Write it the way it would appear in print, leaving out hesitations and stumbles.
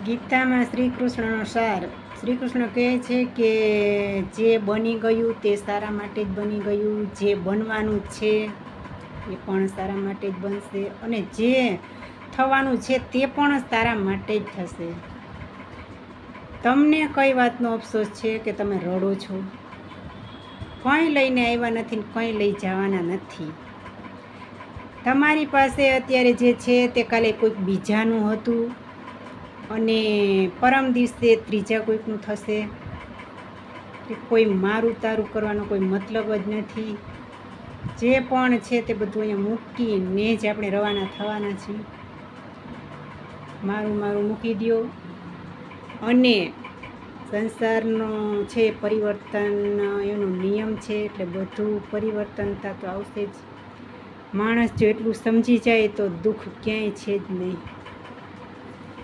ગીતામાં શ્રી કૃષ્ણનો સાર. શ્રી કૃષ્ણ કહે છે કે જે બની ગયું તે સારા માટે જ બની ગયું, જે બનવાનું છે એ પણ સારા માટે જ બનશે, અને જે થવાનું છે તે પણ સારા માટે જ થશે. તમને કઈ વાતનો અફસોસ છે કે તમે રડો છો? કંઈ લઈને આવ્યા નથી, કંઈ લઈ જવાના નથી. તમારી પાસે અત્યારે જે છે તે કાલે કોઈક બીજાનું હતું, અને પરમ દિવસે ત્રીજા કોઈકનું થશે. કોઈ મારું તારું કરવાનો કોઈ મતલબ જ નથી. જે પણ છે તે બધું અહીંયા મૂકીને જ આપણે રવાના થવાના છીએ. મારું મૂકી દો, અને સંસારનો છે પરિવર્તન એનો નિયમ છે, એટલે બધું પરિવર્તનતા તો આવશે જ. માણસ જો એટલું સમજી જાય તો દુઃખ ક્યાંય છે જ નહીં.